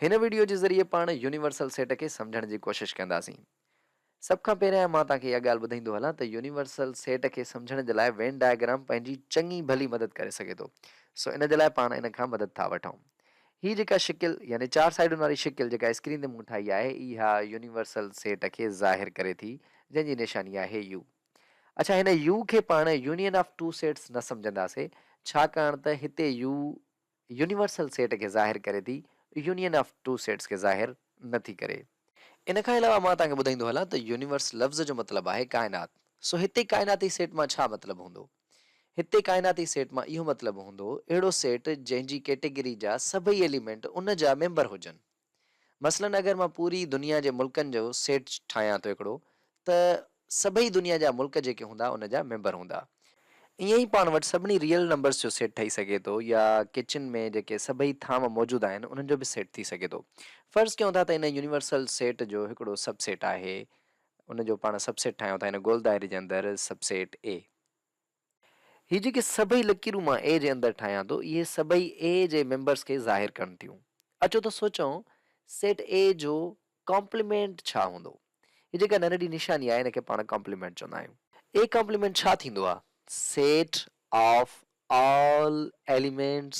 हिन वीडियो जे ज़रिए पाण यूनिवर्सल सेट खे सम्झण जी कोशिश कंदासीं। सभ खां पहिरियां मां तव्हांखे इहा ॻाल्हि ॿुधाईंदो हलां त यूनिवर्सल सेट खे सम्झण जे लाइ वेन डायग्राम पंहिंजी चङी भली मदद करे सघे थो। सो इन जे लाइ पाण इन खां मदद था वठूं। हीअ जेका शिकिल यानी 4 साइडुनि वारी शिकिल जेका स्क्रीन ते मूं ठाही आहे, इहा यूनिवर्सल सेट खे ज़ाहिर करे थी, जंहिंजी निशानी आहे यू। अच्छा, हिन यू खे पाण यूनियन ऑफ टू सेट्स न सम्झंदासीं, छाकाणि त हिते यू यूनिवर्सल सेट खे ज़ाहिर करे थी, यूनियन ऑफ टू सेट्स खे ज़ाहिर नथी करे। इन खां अलावा मां तव्हांखे ॿुधाईंदो हलां त यूनिवर्स लफ़्ज़ जो मतिलबु आहे काइनात। सो हिते काइनाती सेट मां छा मतिलबु हूंदो? हिते काइनाती सेट मां इहो मतिलबु हूंदो अहिड़ो सेट जंहिंजी कैटेगरी जा सभई एलिमेंट उन जा मेंबर हुजनि। मसलन अगरि मां पूरी दुनिया जे मुल्कनि जो सेट ठाहियां थो हिकिड़ो, त सभई दुनिया जा मुल्क जेके हूंदा उन जा मेंबर हूंदा। ईअं ई पाण वटि सभिनी रियल नंबर्स जो सेट ठही सघे थो, या किचन में जेके सभई थाम मौजूदु आहिनि उन्हनि जो बि सेट थी सघे थो। फ़र्ज़ु कयूं था त इन यूनिवर्सल सेट जो हिकिड़ो सबसेट आहे, उन जो पाण सबसेट ठाहियूं था हिन गोल दाइरे जे अंदरि, सबसेट ए। हीअ जेके सभई लकीरूं मां ए जे अंदरि ठाहियां थो, इहे सभई ए जे मेंबर्स खे ज़ाहिर कनि थियूं। अचो त सोचूं, सेट ए जो कॉम्प्लीमेंट छा हूंदो? हीअ जेका नंढड़ी निशानी आहे, हिन खे पाण कॉम्प्लीमेंट चवंदा आहियूं। ए कॉम्प्लीमेंट छा थींदो आहे? Set of all elements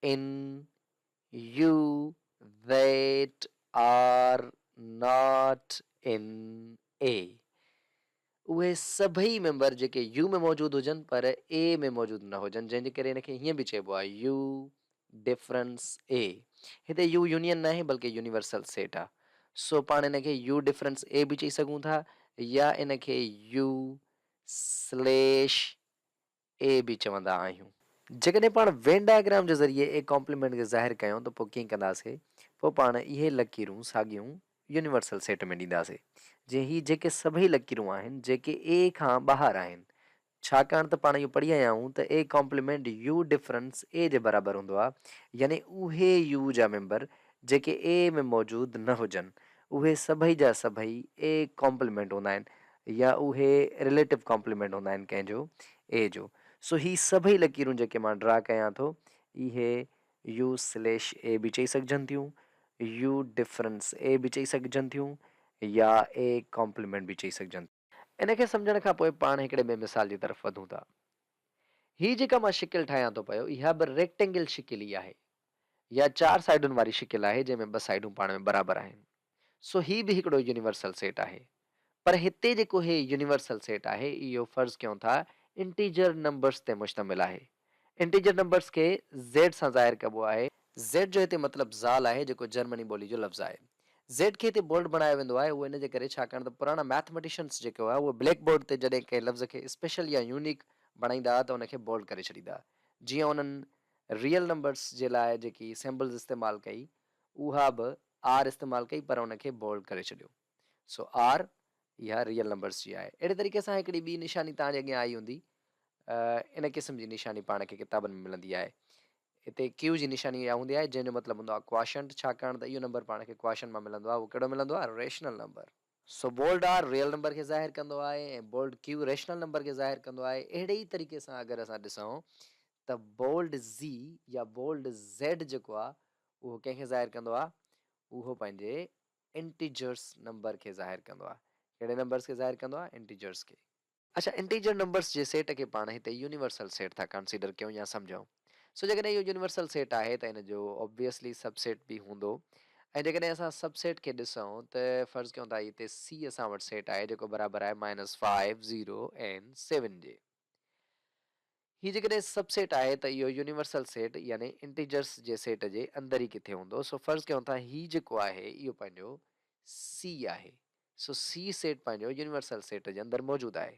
in U that are not in A। उहे सभई मेंबर जेके यू में मौजूदु हुजनि पर ए में मौजूदु न हुजनि, जंहिंजे करे हिनखे हीअं बि चइबो आहे यू डिफरेंस ए। हिते यू यूनियन न आहे बल्कि यूनिवर्सल सेट आहे। सो पाण हिनखे यू डिफरेंस ए बि चई सघूं था, या इनखे यू स्लेश ए बि चवंदा आहियूं। जेकॾहिं पाण वेन डायग्राम जे ज़रिए ए कॉम्प्लीमेंट खे ज़ाहिर कयूं त पोइ कीअं कंदासीं? पोइ पाण इहे लकीरूं साॻियूं यूनिवर्सल सेट में ॾींदासीं, जीअं ही जेके सभई लकीरूं आहिनि जेके ए खां ॿाहिरि आहिनि। छाकाणि त पाण इहो पढ़ी आया आहियूं त ए कॉम्प्लीमेंट यू डिफरेंस ए जे बराबरि हूंदो आहे, यानी उहे यू जा मेंबर जेके ए में मौजूदु न हुजनि, उहे सभई जा सभई ए कॉम्प्लीमेंट हूंदा आहिनि, या उहे रिलेटिव कॉम्प्लीमेंट हूंदा आहिनि कंहिंजो ए जो। सो ही सभई लकीरूं जेके मां ड्रा कयां थो, इहे यू स्लेश ए बि चई सघजनि थियूं, यू डिफरेंस ए बि चई सघजनि थियूं, या ए कॉम्प्लीमेंट बि चई सघजनि। इन खे सम्झण खां पोइ पाण हिकिड़े ॿिए मिसाल जी तरफ़ वधूं था। ही जेका मां शिकिल ठाहियां थो पियो, इहा बि रेक्टेंगल शिकिल ई आहे, या 4 साइडुनि वारी शिकिल आहे जंहिंमें 2 साइडूं पाण में बराबरि आहिनि। सो ही बि हिकिड़ो यूनिवर्सल सेट आहे। पर हिते जेको हे यूनिवर्सल सेट आहे, इहो फ़र्ज़ु कयूं था इंटीजर नंबर्स ते मुश्तमिल आहे। इंटीजर नंबर्स खे ज़ेड सां ज़ाहिर कबो आहे। ज़ेड जो हिते मतिलबु ज़ाल आहे, जेको जर्मनी ॿोली जो लफ़्ज़ आहे। ज़ेड खे हिते बोल्ड बणायो वेंदो आहे, उहो इन जे करे छाकाणि त पुराणा मैथमेटिशियंस जेको आहे उहो ब्लैक बोर्ड ते जॾहिं कंहिं लफ़्ज़ खे स्पेशल या यूनिक बणाईंदा हुआ त उनखे बोल्ड करे छॾींदा। जीअं उन्हनि रियल नंबर्स जे लाइ जेकी सिम्बल्स इस्तेमालु कई, उहा बि आर इस्तेमालु कई, पर उनखे बोल्ड करे छॾियो। सो आर इहा रियल नंबर्स जी आहे। अहिड़े तरीक़े सां हिकिड़ी ॿी निशानी तव्हांजे अॻियां आई हूंदी, इन क़िस्म जी निशानी पाण खे किताबनि में मिलंदी आहे। हिते क्यू जी निशानी इहा हूंदी आहे, जंहिंजो मतिलबु हूंदो आहे क्वाशंट, छाकाणि त इहो नंबर पाण खे क्वाशंट मां मिलंदो आहे। उहो कहिड़ो मिलंदो आहे? Rational number. So bold are real number खे ज़ाहिर कंदो आहे, ऐं बोल्ड क्यू रेशनल नंबर खे ज़ाहिर कंदो आहे। अहिड़े ई तरीक़े सां अगरि असां ॾिसूं त बोल्ड ज़ी या बोल्ड ज़ेड जेको आहे, उहो कंहिंखे ज़ाहिर कंदो आहे? उहो पंहिंजे इंटीजर्स नंबर खे ज़ाहिर कंदो आहे। कहिड़े नंबर्स खे ज़ाहिर कंदो आहे? इंटीजर्स खे। अच्छा, इंटीजर नंबर्स जे सेट खे पाण हिते यूनिवर्सल सेट था कंसीडर कयूं या सम्झूं। सो जेकॾहिं इहो यूनिवर्सल सेट आहे त इन जो ऑब्वियसली सबसेट बि हूंदो। ऐं जेकॾहिं असां सबसेट खे ॾिसूं त फ़र्ज़ु कयूं था हिते सी असां वटि सेट आहे, जेको बराबरि आहे -5 0 ऐं 7 जे। ही जेकॾहिं सबसेट आहे त इहो यूनिवर्सल सेट यानी इंटीजर्स जे सेट जे अंदरि ई किथे हूंदो। सो फ़र्ज़ु कयूं था ही जेको आहे इहो पंहिंजो सी आहे। सो सी सेट पंहिंजो यूनिवर्सल सेट जे अंदरि मौजूदु आहे।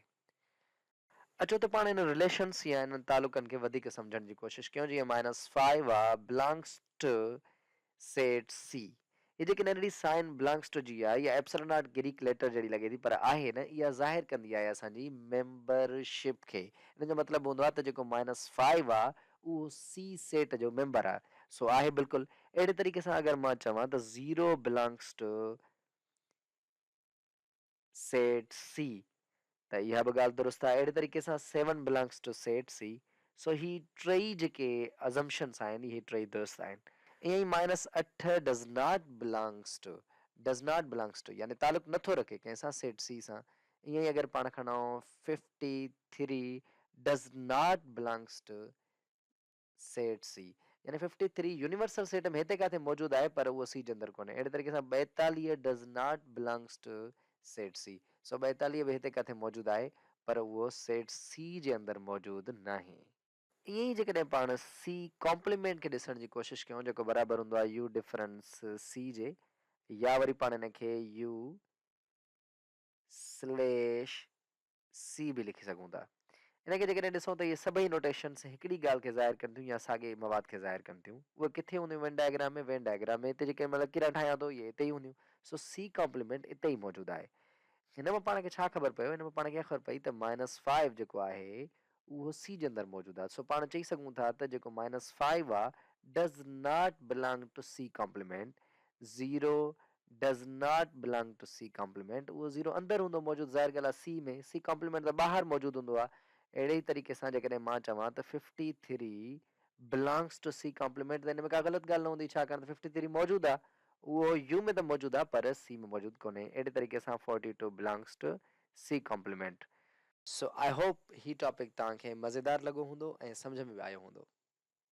अचो त पाण इन रिलेशन्स या इन तालुकनि खे वधीक सम्झण जी कोशिशि कयूं। जीअं -5 आहे बिलोंग्स टू सेट सी। ही जेकी नंढड़ी साइन बिलोंग्स टू जी आहे, इहा एप्सिलॉन नॉट ग्रीक लेटर जहिड़ी लॻे थी, पर आहे न, इहा ज़ाहिर कंदी आहे असांजी मेंबरशिप खे। इन जो मतिलबु हूंदो आहे त जेको -5 आहे उहो सी सेट जो मेंबर आहे। सो आहे बिल्कुलु। अहिड़े तरीक़े सां अगरि मां चवां त 0 बिलोंग्स टू सेट सी, त इहा बि ॻाल्हि दुरुस्त आहे। अहिड़े तरीक़े सां 7 बिलोंग्स टू सेट सी। सो ही टई जेके अज़म्पशन्स आहिनि, इहे टई दुरुस्त आहिनि। ईअं ई -8 डज़ नॉट बिलोंग्स टू यानी तालुक नथो रखे कंहिंसां सेट सी सां। ईअं ई अगरि पाण खणूं 53 does not belongs to set C यानी 53 यूनिवर्सल सेट में हिते किथे मौजूद आहे पर उहो सी जे अंदरि कोन्हे। अहिड़े तरीक़े सां 42 does not belongs to set C. So 42 बि हिते किथे मौजूद आहे पर उहो सेट सी जे अंदरि मौजूद नाहे। ईअं ई जेकॾहिं पाण सी कॉम्प्लीमेंट खे ॾिसण जी कोशिशि कयूं जेको बराबरि हूंदो आहे यू डिफरेंस सी जे, या वरी पाण हिनखे यू स्लैश सी बि लिखी सघूं था। इनखे जेकॾहिं ॾिसूं त इहे सभई नोटेशन्स हिकिड़ी ॻाल्हि खे ज़ाहिर कनि थियूं या साॻे मवाद खे ज़ाहिर कनि थियूं। उहे किथे हूंदियूं वेन डायग्राम में? वेन डायग्राम में हिते जेके मतिलबु किरा ठाहियां थो इहे हिते ई हूंदियूं। सो सी कॉम्प्लीमेंट हिते ई मौजूदु आहे। हिन में पाण खे छा ख़बर पियो? हिन में पाण खे ख़बर पई त -5 जेको आहे उहो सी जे अंदरि मौजूदु आहे। सो पाण चई सघूं था त जेको -5 आहे does not belong to C complement. 0 does not belong to C complement. उहो 0 अंदरि हूंदो मौजूदु, ज़ाहिर ॻाल्हि आहे सी में। सी कॉम्प्लीमेंट त ॿाहिरि मौजूदु हूंदो आहे। अहिड़े ई तरीक़े सां जेकॾहिं मां चवां त 53 बिलोंग्स टू सी कॉम्प्लीमेंट त हिन में का ग़लति ॻाल्हि न हूंदी। छाकाणि त 53 मौजूदु आहे, उहो यू में त मौजूदु आहे पर सी में मौजूदु कोन्हे। अहिड़े तरीक़े सां 42 belongs to C complement. So I hope ही टॉपिक तव्हांखे मज़ेदार लॻो हूंदो ऐं सम्झ में बि आयो हूंदो।